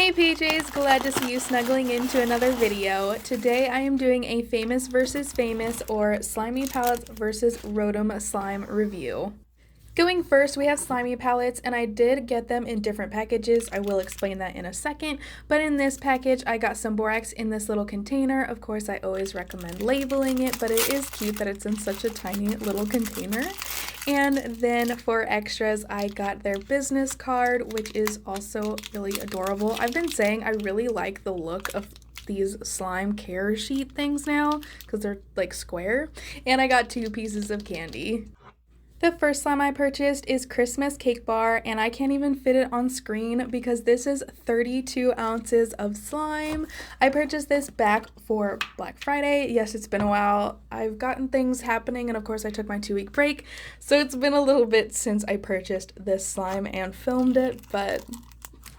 Hey PJs, glad to see you snuggling into another video. Today I am doing a famous versus famous or slimy palettes versus Rotom Slime review. Going first, we have slimy palettes, and I did get them in different packages. I will explain that in a second, but in this package I got some borax in this little container. Of course, I always recommend labeling it, but it is cute that it's in such a tiny little container. And then for extras, I got their business card, which is also really adorable. I've been saying I really like the look of these slime care sheet things now because they're like square, and I got 2 pieces of candy. The first slime I purchased is Christmas Cake Bar, and I can't even fit it on screen because this is 32 ounces of slime. I purchased this back for Black Friday. Yes, it's been a while. I've gotten things happening, and of course I took my 2-week break, so it's been a little bit since I purchased this slime and filmed it, but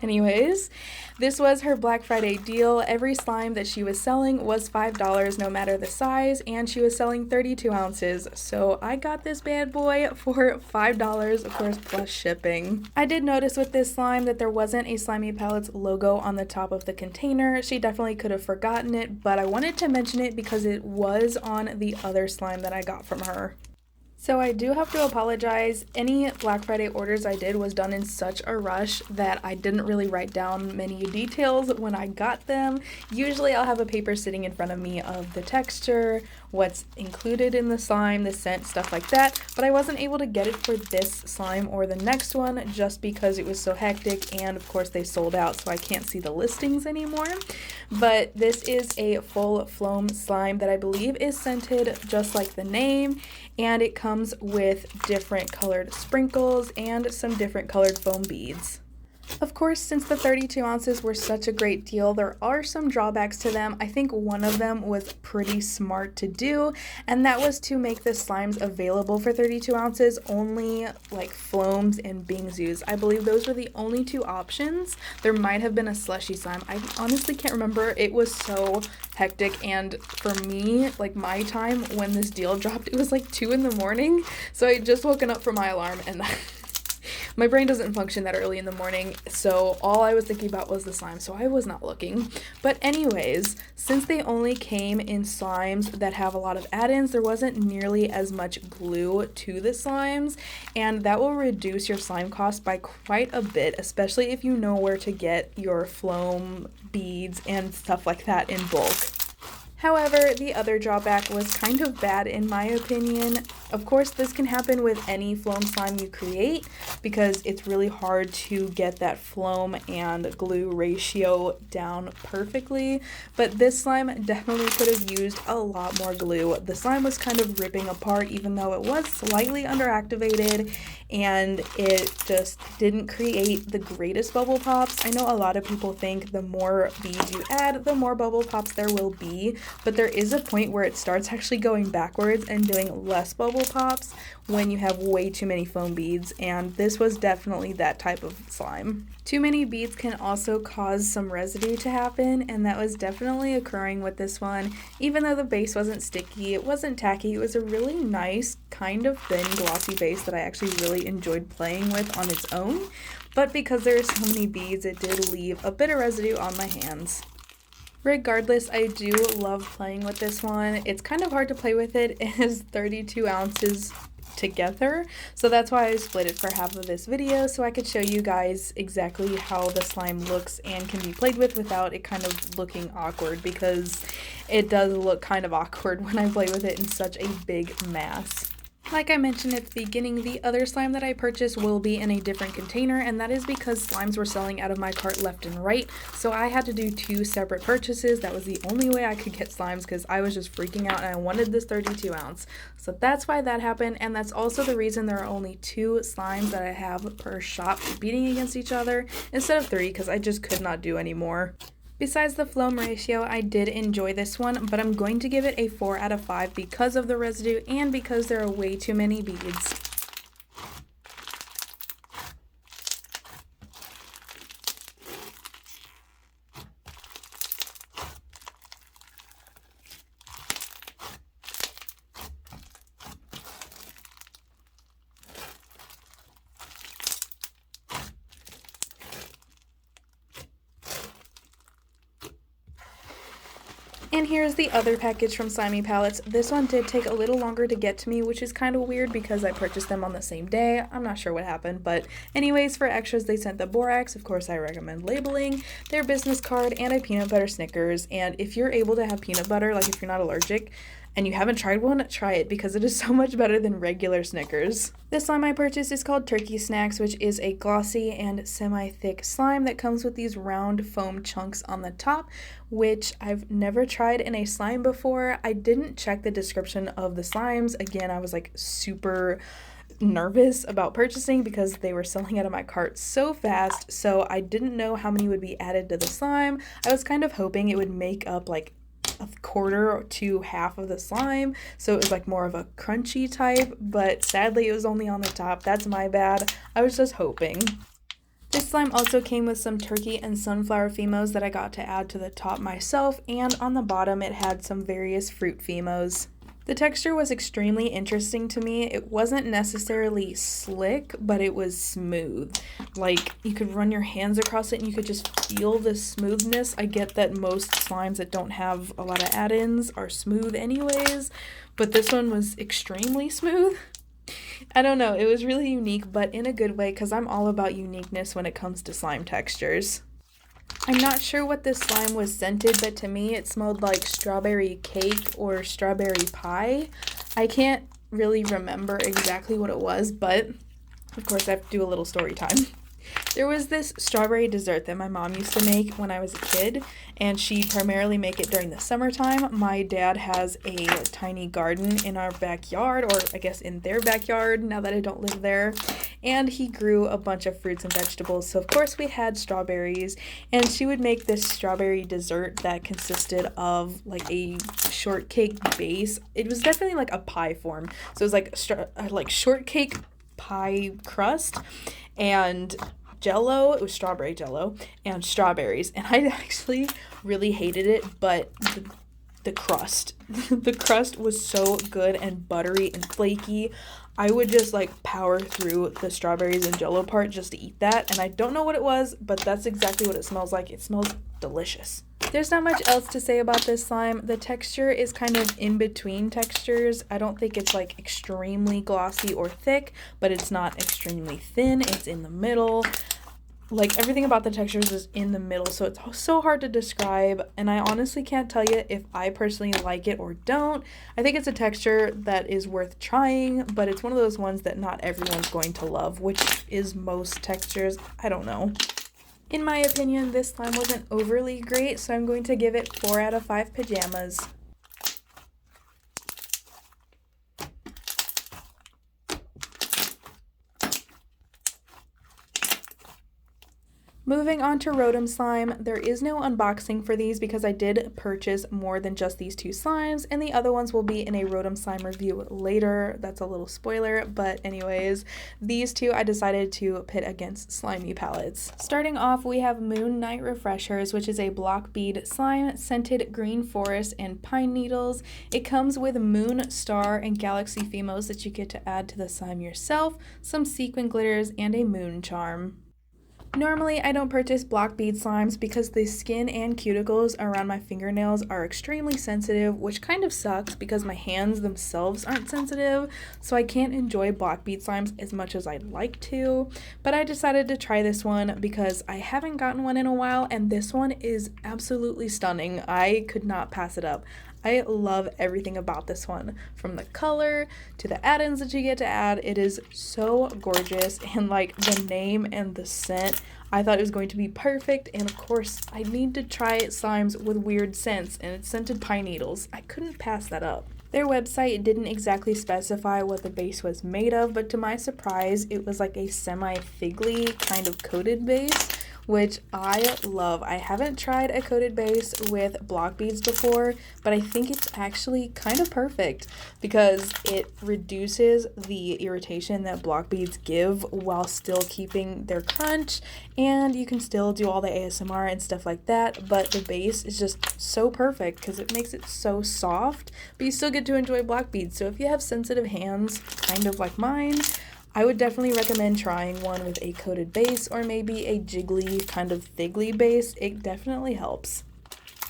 anyways, this was her Black Friday deal. Every slime that she was selling was $5 no matter the size, and she was selling 32 ounces. So I got this bad boy for $5, of course, plus shipping. I did notice with this slime that there wasn't a Slimy Palettes logo on the top of the container. She definitely could have forgotten it, but I wanted to mention it because it was on the other slime that I got from her. So I do have to apologize. Any Black Friday orders I did was done in such a rush that I didn't really write down many details when I got them. Usually I'll have a paper sitting in front of me of the texture, what's included in the slime, the scent, stuff like that, but I wasn't able to get it for this slime or the next one just because it was so hectic, and of course they sold out, so I can't see the listings anymore. But this is a full foam slime that I believe is scented just like the name, and it comes with different colored sprinkles and some different colored foam beads. Of course, since the 32 ounces were such a great deal, there are some drawbacks to them. I think one of them was pretty smart to do, and that was to make the slimes available for 32 ounces only like Floams and Bingzoos. I believe those were the only 2 options. There might have been a slushy slime. I honestly can't remember. It was so hectic, and for me, like my time when this deal dropped, it was like 2 in the morning, so I had just woken up from my alarm, and my brain doesn't function that early in the morning, so all I was thinking about was the slime, so I was not looking. But anyways, since they only came in slimes that have a lot of add-ins, there wasn't nearly as much glue to the slimes, and that will reduce your slime cost by quite a bit, especially if you know where to get your Floam beads and stuff like that in bulk. However, the other drawback was kind of bad in my opinion. Of course, this can happen with any Floam slime you create because it's really hard to get that Floam and glue ratio down perfectly, but this slime definitely could have used a lot more glue. The slime was kind of ripping apart even though it was slightly underactivated, and it just didn't create the greatest bubble pops. I know a lot of people think the more beads you add, the more bubble pops there will be, but there is a point where it starts actually going backwards and doing less bubble pops when you have way too many foam beads, and this was definitely that type of slime. Too many beads can also cause some residue to happen, and that was definitely occurring with this one. Even though the base wasn't sticky, it wasn't tacky, it was a really nice, kind of thin, glossy base that I actually really enjoyed playing with on its own, but because there are so many beads, it did leave a bit of residue on my hands. Regardless, I do love playing with this one. It's kind of hard to play with it. It is 32 ounces together, so that's why I split it for half of this video so I could show you guys exactly how the slime looks and can be played with without it kind of looking awkward, because it does look kind of awkward when I play with it in such a big mass. Like I mentioned at the beginning, the other slime that I purchased will be in a different container, and that is because slimes were selling out of my cart left and right, so I had to do 2 separate purchases. That was the only way I could get slimes because I was just freaking out and I wanted this 32 ounce. So that's why that happened, and that's also the reason there are only 2 slimes that I have per shop competing against each other instead of 3, because I just could not do any more. Besides the Floam ratio, I did enjoy this one, but I'm going to give it a 4 out of 5 because of the residue and because there are way too many beads. And here's the other package from Slimy Palettes. This one did take a little longer to get to me, which is kind of weird because I purchased them on the same day. I'm not sure what happened, but anyways, for extras, they sent the borax. Of course, I recommend labeling, their business card, and a peanut butter Snickers. And if you're able to have peanut butter, like if you're not allergic, and you haven't tried one, try it because it is so much better than regular Snickers. This slime I purchased is called Turkey Snacks, which is a glossy and semi-thick slime that comes with these round foam chunks on the top, which I've never tried in a slime before. I didn't check the description of the slimes. Again, I was like super nervous about purchasing because they were selling out of my cart so fast, so I didn't know how many would be added to the slime. I was kind of hoping it would make up like a quarter to half of the slime, so it was like more of a crunchy type, but sadly it was only on the top. That's my bad. I was just hoping. This slime also came with some turkey and sunflower phemos that I got to add to the top myself, and on the bottom it had some various fruit phemos. The texture was extremely interesting to me. It wasn't necessarily slick, but it was smooth. Like, you could run your hands across it and you could just feel the smoothness. I get that most slimes that don't have a lot of add-ins are smooth anyways, but this one was extremely smooth. I don't know, it was really unique, but in a good way because I'm all about uniqueness when it comes to slime textures. I'm not sure what this slime was scented, but to me it smelled like strawberry cake or strawberry pie. I can't really remember exactly what it was, but of course I have to do a little story time. There was this strawberry dessert that my mom used to make when I was a kid, and she'd primarily make it during the summertime. My dad has a tiny garden in our backyard, or I guess in their backyard now that I don't live there, and he grew a bunch of fruits and vegetables, so of course we had strawberries, and she would make this strawberry dessert that consisted of like a shortcake base. It was definitely like a pie form, so it was like shortcake pie crust and jello. It was strawberry jello and strawberries, and I actually really hated it, but the crust the crust was so good and buttery and flaky. I would just like power through the strawberries and jello part just to eat that, and I don't know what it was, but that's exactly what it smells like. It smells delicious. There's not much else to say about this slime. The texture is kind of in between textures. I don't think it's like extremely glossy or thick, but it's not extremely thin. It's in the middle. Like, everything about the textures is in the middle, so it's so hard to describe, and I honestly can't tell you if I personally like it or don't. I think it's a texture that is worth trying, but it's one of those ones that not everyone's going to love, which is most textures. I don't know. In my opinion, this slime wasn't overly great, so I'm going to give it 4 out of 5 pajamas. Moving on to Rotom Slime, there is no unboxing for these because I did purchase more than just these 2 slimes, and the other ones will be in a Rotom Slime review later. That's a little spoiler, but anyways, these 2 I decided to pit against Slimy Palettes. Starting off, we have Moon Night Refreshers, which is a block bead slime, scented green forest and pine needles. It comes with moon, star, and galaxy phemos that you get to add to the slime yourself, some sequin glitters, and a moon charm. Normally, I don't purchase block bead slimes because the skin and cuticles around my fingernails are extremely sensitive, which kind of sucks because my hands themselves aren't sensitive, so I can't enjoy block bead slimes as much as I'd like to. But I decided to try this one because I haven't gotten one in a while, and this one is absolutely stunning. I could not pass it up. I love everything about this one, from the color to the add-ins that you get to add. It is so gorgeous, and like the name and the scent, I thought it was going to be perfect. And of course, I need to try slimes with weird scents, and it's scented pine needles. I couldn't pass that up. Their website didn't exactly specify what the base was made of, but to my surprise, it was like a semi-figly kind of coated base, which I love. I haven't tried a coated base with block beads before, but I think it's actually kind of perfect because it reduces the irritation that block beads give while still keeping their crunch, and you can still do all the ASMR and stuff like that, but the base is just so perfect because it makes it so soft, but you still get to enjoy block beads. So if you have sensitive hands, kind of like mine, I would definitely recommend trying one with a coated base or maybe a jiggly kind of thiggly base. It definitely helps.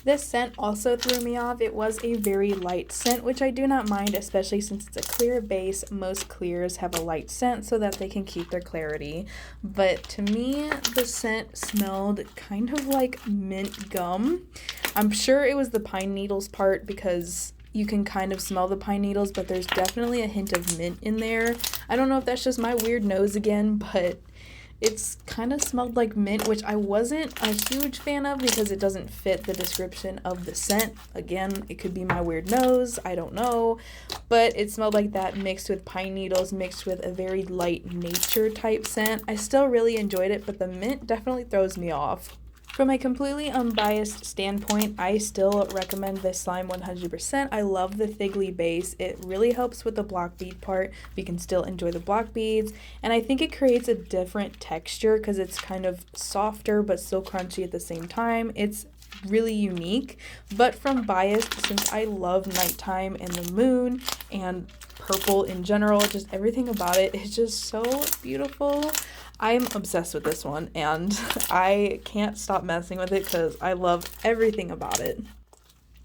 This scent also threw me off. It was a very light scent, which I do not mind, especially since it's a clear base. Most clears have a light scent so that they can keep their clarity. But to me, the scent smelled kind of like mint gum. I'm sure it was the pine needles part because you can kind of smell the pine needles, but there's definitely a hint of mint in there. I don't know if that's just my weird nose again, but it's kind of smelled like mint, which I wasn't a huge fan of because it doesn't fit the description of the scent. Again, it could be my weird nose, I don't know, but it smelled like that mixed with pine needles, mixed with a very light nature type scent. I still really enjoyed it, but the mint definitely throws me off. From a completely unbiased standpoint, I still recommend this slime 100%. I love the Thiggly base. It really helps with the block bead part. We can still enjoy the block beads, and I think it creates a different texture because it's kind of softer but still crunchy at the same time. It's really unique, but from biased, since I love nighttime and the moon and purple in general, just everything about it is just so beautiful. I'm obsessed with this one, and I can't stop messing with it because I love everything about it.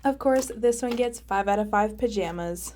Of course, this one gets 5 out of 5 pajamas.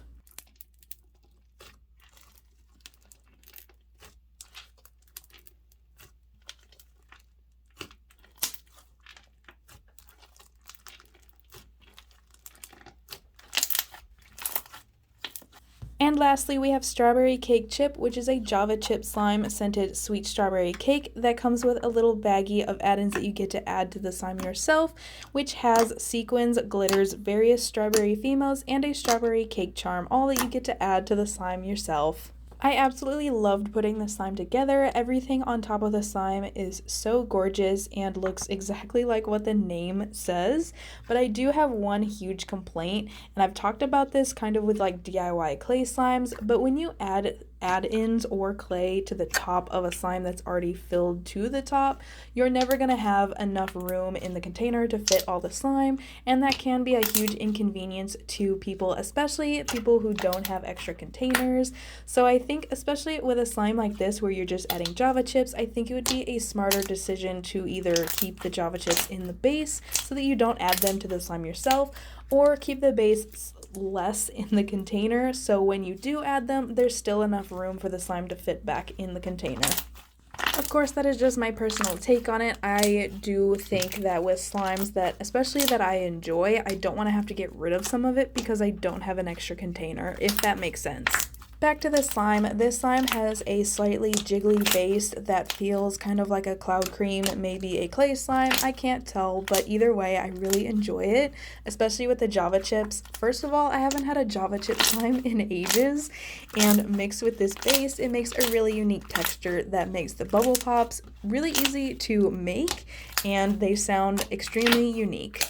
And lastly, we have Strawberry Cake Chip, which is a Java chip slime scented sweet strawberry cake that comes with a little baggie of add-ins that you get to add to the slime yourself, which has sequins, glitters, various strawberry females, and a strawberry cake charm, all that you get to add to the slime yourself. I absolutely loved putting the slime together. Everything on top of the slime is so gorgeous and looks exactly like what the name says, but I do have one huge complaint, and I've talked about this kind of with like DIY clay slimes, but when you add add-ins or clay to the top of a slime that's already filled to the top, you're never going to have enough room in the container to fit all the slime, and that can be a huge inconvenience to people, especially people who don't have extra containers. So I think especially with a slime like this where you're just adding Java chips, I think it would be a smarter decision to either keep the Java chips in the base so that you don't add them to the slime yourself, or keep the base less in the container so when you do add them, there's still enough room for the slime to fit back in the container. Of course, that is just my personal take on it. I do think that with slimes that, especially that I enjoy, I don't want to have to get rid of some of it because I don't have an extra container, if that makes sense. Back to the slime. This slime has a slightly jiggly base that feels kind of like a cloud cream, maybe a clay slime. I can't tell, but either way, I really enjoy it, especially with the Java chips. First of all, I haven't had a Java chip slime in ages, and mixed with this base, it makes a really unique texture that makes the bubble pops really easy to make, and they sound extremely unique.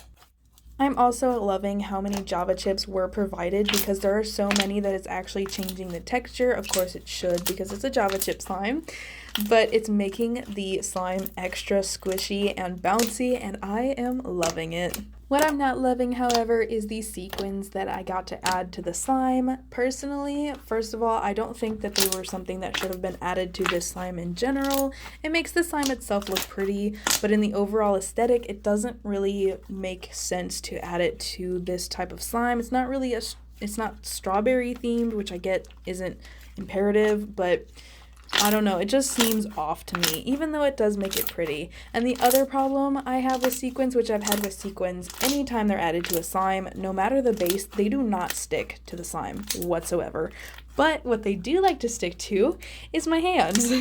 I'm also loving how many Java chips were provided because there are so many that it's actually changing the texture. Of course it should because it's a Java chip slime, but it's making the slime extra squishy and bouncy, and I am loving it. What I'm not loving, however, is the sequins that I got to add to the slime. Personally, first of all, I don't think that they were something that should have been added to this slime in general. It makes the slime itself look pretty, but in the overall aesthetic, it doesn't really make sense to add it to this type of slime. It's not really it's not strawberry themed, which I get isn't imperative, but I don't know, it just seems off to me, even though it does make it pretty. And the other problem I have with sequins, which I've had with sequins, anytime they're added to a slime, no matter the base, they do not stick to the slime whatsoever. But what they do like to stick to is my hands.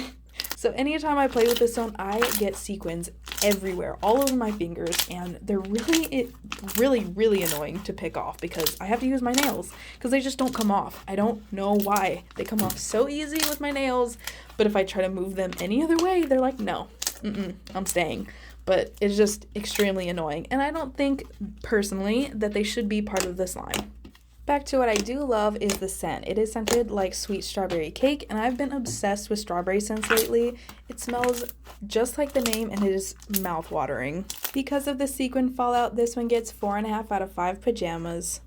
So anytime I play with this one, I get sequins everywhere, all over my fingers, and they're really annoying to pick off because I have to use my nails because they just don't come off. I don't know why. They come off so easy with my nails, but if I try to move them any other way, they're like, no, I'm staying. But it's just extremely annoying, and I don't think, personally, that they should be part of the slime. Back to what I do love is the scent. It is scented like sweet strawberry cake, and I've been obsessed with strawberry scents lately. It smells just like the name, and it is mouth-watering. Because of the sequin fallout, this one gets 4.5 out of 5 pajamas.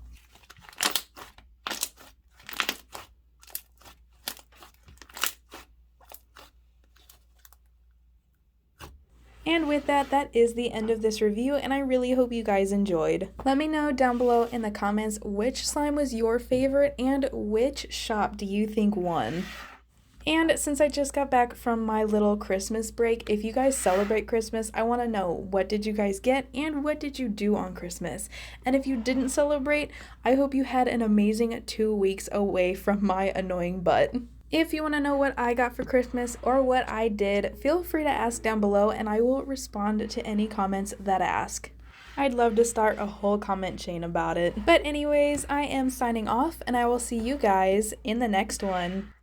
And with that, that is the end of this review, and I really hope you guys enjoyed. Let me know down below in the comments which slime was your favorite and which shop do you think won. And since I just got back from my little Christmas break, if you guys celebrate Christmas, I want to know, what did you guys get and what did you do on Christmas? And if you didn't celebrate, I hope you had an amazing 2 weeks away from my annoying butt. If you want to know what I got for Christmas or what I did, feel free to ask down below and I will respond to any comments that ask. I'd love to start a whole comment chain about it. But anyways, I am signing off and I will see you guys in the next one.